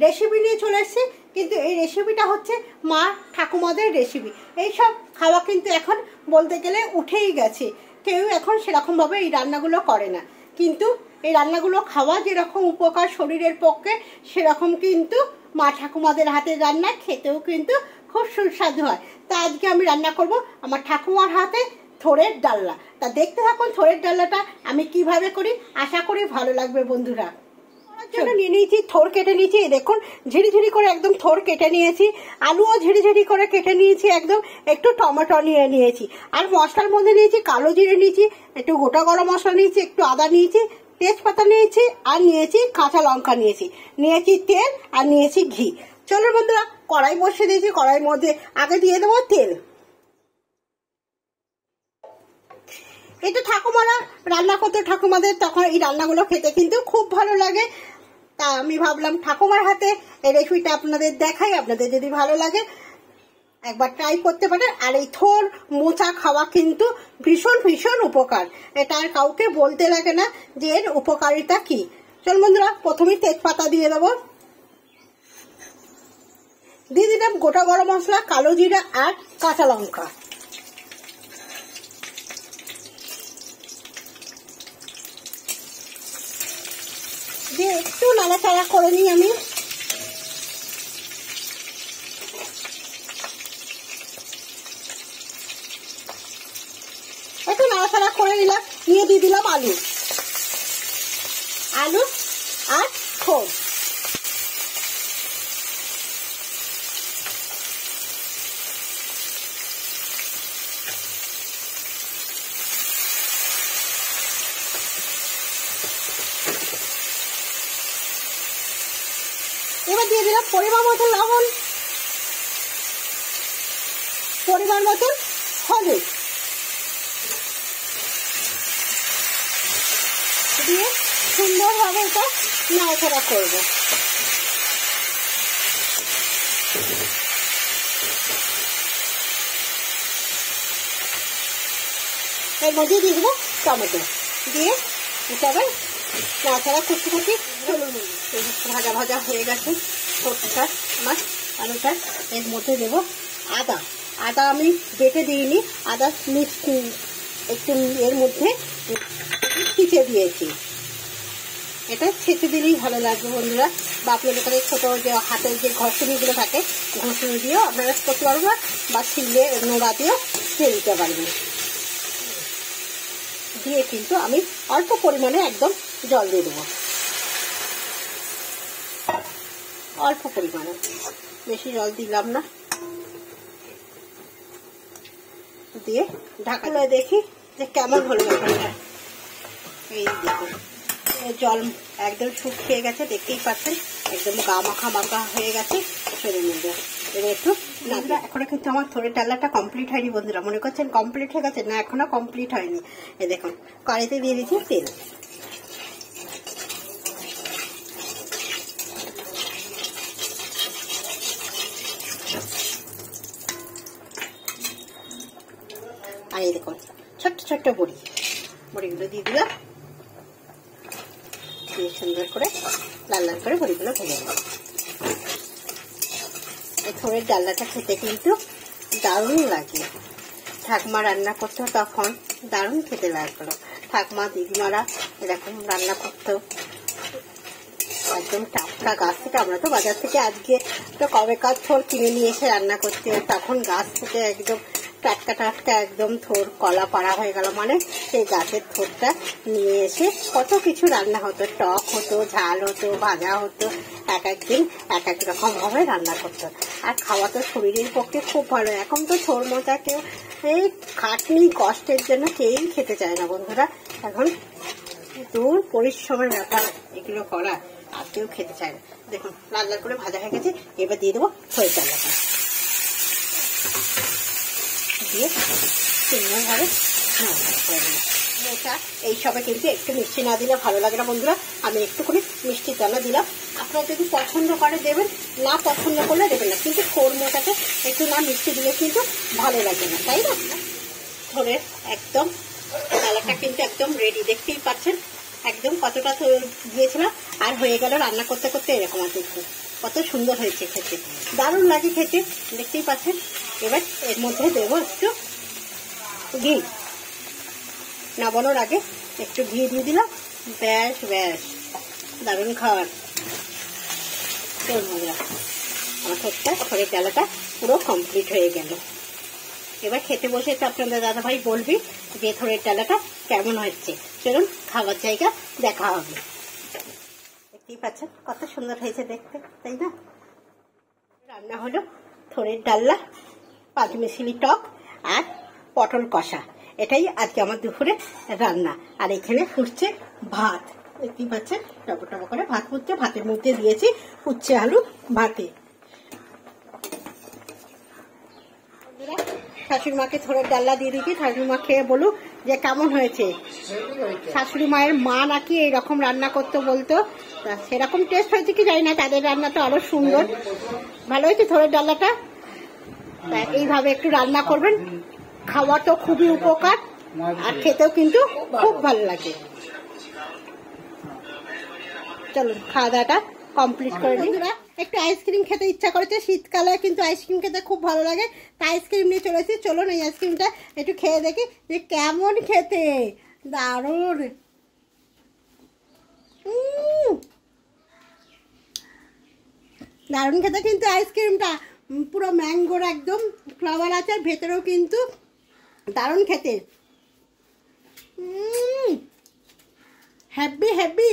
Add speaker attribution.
Speaker 1: Recipe নিয়ে চলে এসেছি, কিন্তু এই রেসিপিটা হচ্ছে মা ঠাকুমাদের রেসিপি। এইসব খাওয়া কিন্তু এখন বলতে গেলে উঠেই গেছে, কেউ এখন সেরকমভাবে এই রান্নাগুলো করে না। কিন্তু এই রান্নাগুলো খাওয়া যেরকম উপকার শরীরের পক্ষে, সেরকম কিন্তু মা ঠাকুমাদের হাতের রান্না খেতেও কিন্তু খুব সুস্বাদু হয়। তা আজকে আমি রান্না করব আমার ঠাকুমার হাতে থোড়ের ডালনা। তা দেখতে থাকুন থোড়ের ডালনাটা আমি কিভাবে করি, আশা করি ভালো লাগবে বন্ধুরা। জন্য নিয়ে নিয়েছি থোর কেটে নিয়েছি, দেখুন ঝিরিঝিরি করে একদম থোর কেটে নিয়েছি। আলুও ঝিরিঝিরি করে কেটে নিয়েছি একদম, একটু টমেটো নিয়ে নিয়েছি। আর মশলার মধ্যে নিয়েছি কালো জিরে নিয়েছি, একটু গোটা গরম মশলা নিয়েছি, একটু আদা নিয়েছি, তেজপাতা নিয়েছি, আর নিয়েছি কাঁচা লঙ্কা নিয়েছি তেল, আর নিয়েছি ঘি। চলো বন্ধুরা, কড়াই বসিয়ে দিয়েছি, কড়াইয়ের মধ্যে আগে দিয়ে দেবো তেল। এটা ঠাকুমারা রান্না করতে, ঠাকুমাদের তখন এই রান্নাগুলো খেতে কিন্তু খুব ভালো লাগে। তা আমি ভাবলাম ঠাকুমার হাতে এই রেসিপিটা আপনাদের দেখাই, আপনাদের যদি ভালো লাগে একবার ট্রাই করতে পারেন। আর এই থোর মোচা খাওয়া কিন্তু ভীষণ ভীষণ উপকার, এটা আর কাউকে বলতে লাগে না যে এর উপকারিতা কি। চল বন্ধুরা, প্রথমেই তেজপাতা দিয়ে দেবো, দিয়ে দিলাম গোটা গরম মশলা, কালো জিরা আর কাঁচা লঙ্কা। দিয়ে একটু নাড়াচাড়া করে নিই আমি। একটু নাড়াচাড়া করে নিলাম, নিয়ে দিয়ে দিলাম আলু আর থোর। এবার দিয়ে দিলাম পরিমাণ মতন লবণ, পরিমাণ মতন হলুদ, দিয়ে সুন্দরভাবে এটা নাড়াচাড়া করব। এর মধ্যে দিয়ে দেবো টমেটো, দিয়ে এবার নাড়াচাড়া করতে থাকি। ভাজা ভাজা হয়ে গেছে সরষেটা আমার আলুটা। এর মধ্যে দেবো আদা আমি বেটে দিইনি, আদা মিক্সি একটু এর মধ্যে ছিঁচে দিয়েছি। এটা ছেঁচে দিলেই ভালো লাগবে বন্ধুরা, বা আপনাদের কাছে ছোটো যে হাতের যে ঘষুনিগুলো থাকে, ঘষুনি দিয়েও আপনারা করতে পারবেন, বা শিলে নোড়া দিয়েও খেয়ে দিতে পারবেন। দিয়ে কিন্তু আমি অল্প পরিমাণে একদম জল দিয়ে দেবো, অল্প পরিমাণে, বেশি জল দিলাম না। দিয়ে ঢাকা দেখি যে কেমন হলো ব্যাপারটা। এই দেখুন জল একদম শুকিয়ে গেছে, দেখতেই পাচ্ছেন একদম গা মাখা মাখা হয়ে গেছে শরীরের মধ্যে। এবার একটু নাড়া। এখনো কিন্তু আমার থোড়ের ডালনাটা কমপ্লিট হয়নি বন্ধুরা, মনে করছেন কমপ্লিট হয়ে গেছে, না এখনো কমপ্লিট হয়নি। এই দেখুন কড়াইতে দিয়ে দিচ্ছি তেল, আর এই দেখুন ছোট্ট ছোট্ট বড়িগুলো দিয়ে দিলাম, দিয়ে সুন্দর করে লাল লাল করে বড়িগুলো ভেজে নেব। এই থোড়ের ডালনাটা খেতে কিন্তু দারুণ লাগে। ঠাকুমা রান্না করতো তখন দারুণ খেতে লাগলো, ঠাকুমা দিদিমারা এরকম রান্না করতো একদম টাটকা গাছ থেকে। আমরা তো বাজার থেকে আজকে তো কবেকার থোর কিনে নিয়ে এসে রান্না করতে, তখন গাছ থেকে একদম টাটকা টাটকা একদম থোর কলা পাড়া হয়ে গেল, মানে সেই গাছের থোরটা নিয়ে এসে কত কিছু রান্না হতো, টক হতো, ঝাল হতো, ভাজা হতো, এক একদিন এক এক রকম ভাবে রান্না করতো। আর খাওয়া তো শরীরের পক্ষে খুব ভালো। এখন তো থোর মোচা কেউ এই খাটনি কষ্টের জন্য কেউই খেতে চায় না বন্ধুরা, এখন দূর পরিশ্রমের ব্যাপার এগুলো করা, আর কেউ খেতে চায় না। দেখুন লাল লাল করে ভাজা হয়ে গেছে, এবার দিয়ে দেবো থোড়ের ডালনাটা, দিয়ে সুন্দরভাবে নাড়াচাড়া করে নেব। মোচা এইসবে কিন্তু একটু মিষ্টি না দিলে ভালো লাগে না বন্ধুরা, আমি একটুখানি মিষ্টির দানা দিলাম। আপনারা যদি পছন্দ করে দেবেন, না পছন্দ করলে দেবেন না, কিন্তু থোর মোচাতে একটু না মিষ্টি দিলে কিন্তু ভালো লাগে না, তাই না? থোড়ের একদম ডালাটা কিন্তু একদম রেডি, দেখতেই পাচ্ছেন একদম কতটা দিয়েছিলাম, আর হয়ে গেল রান্না করতে করতে এরকম আছে। একটু কত সুন্দর হয়েছে খেতে, দারুণ লাগে খেতে, দেখতেই পাচ্ছেন। এবার এর মধ্যে দেবো একটু ঘি, নামানোর আগে একটু ঘি দিয়ে দিলাম, ব্যাস ব্যাস, দারুণ খাবার। আমার থোড়ের ডালাটা পুরো কমপ্লিট হয়ে গেল। এবার খেতে বসে তো আপনাদের দাদাভাই বলবি যে থোড়ের ডালাটা কেমন হচ্ছে। চলুন খাবার জায়গা দেখা হবে। দেখতেই পাচ্ছেন কত সুন্দর হয়েছে দেখতে, তাই না? রান্না হলো থোড়ের ডালনা, পাঁচমিশালি টক আর পটল কষা, এটাই আজকে আমার দুপুরে রান্না। আর এখানে ফুটছে ভাত, দেখতেই পাচ্ছেন টপ টপ করে ভাত ফুটছে। ভাতের মধ্যে দিয়েছি উচ্ছে আলু ভাতে। শাশুড়ি মাকে থোড়ের ডাল্লা দিয়ে দিচ্ছি, শাশুড়ি মা খেয়ে বলুক যে কেমন হয়েছে। শাশুড়ি মায়ের মা নাকি এইরকম রান্না করতে বলতো, সেরকম টেস্ট হয়েছে কি জানি না, তাদের রান্না তো আরো সুন্দর। ভালো হয়েছে থোড়ের ডাল্লাটা। এইভাবে একটু রান্না করবেন, খাওয়া তো খুবই উপকার আর খেতেও কিন্তু খুব ভালো লাগে। চলুন খাওয়া দাওয়াটা কমপ্লিট করে দিই। একটু আইসক্রিম খেতে ইচ্ছা করেছে, শীতকালে কিন্তু আইসক্রিম খেতে খুব ভালো লাগে, তাই আইসক্রিম নিয়ে চলে এসেছি। চলুন এই আইসক্রিমটা একটু খেয়ে দেখি যে কেমন খেতে, দারুণ। দারুণ খেতে কিন্তু আইসক্রিমটা, পুরো ম্যাঙ্গোর একদম ফ্লেভার আছে, ভেতরেও কিন্তু দারুণ খেতে। Happy happy.